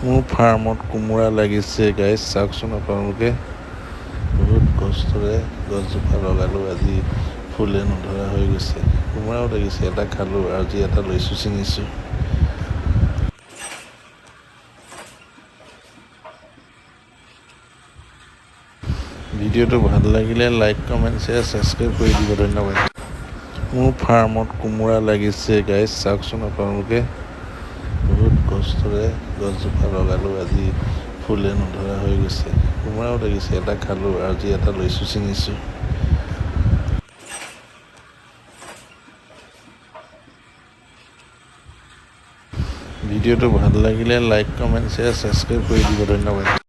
মোৰ ফাৰ্মত কোমোৰা লাগিছে গাইজ, চাওকচোন আপোনালোকে। বহুত কষ্টৰে গছজোপা লগালোঁ, আজি ফুলে নধৰা হৈ গৈছে। কোমোৰাও লাগিছে, এটা খালোঁ, আজি এটা লৈছোঁ, ছিঙিছোঁ। ভিডিঅ'টো ভাল লাগিলে লাইক, কমেণ্ট, শ্বেয়াৰ, ছাবস্ক্ৰাইব কৰি দিব। ধন্যবাদ। মোৰ ফাৰ্মত কোমোৰা লাগিছে গাইজ, চাওকচোন আপোনালোকে। বহুত কষ্টৰে গছজোপা লগালোঁ, আজি ফুলে নধৰা হৈ গৈছে। কোমোৰাও লাগিছে, এটা খালোঁ, আজি এটা লৈছোঁ, ছিঙিছোঁ। ভিডিঅ'টো ভাল লাগিলে লাইক, কমেণ্ট, শ্বেয়াৰ, ছাবস্ক্ৰাইব কৰি দিব। ধন্যবাদ।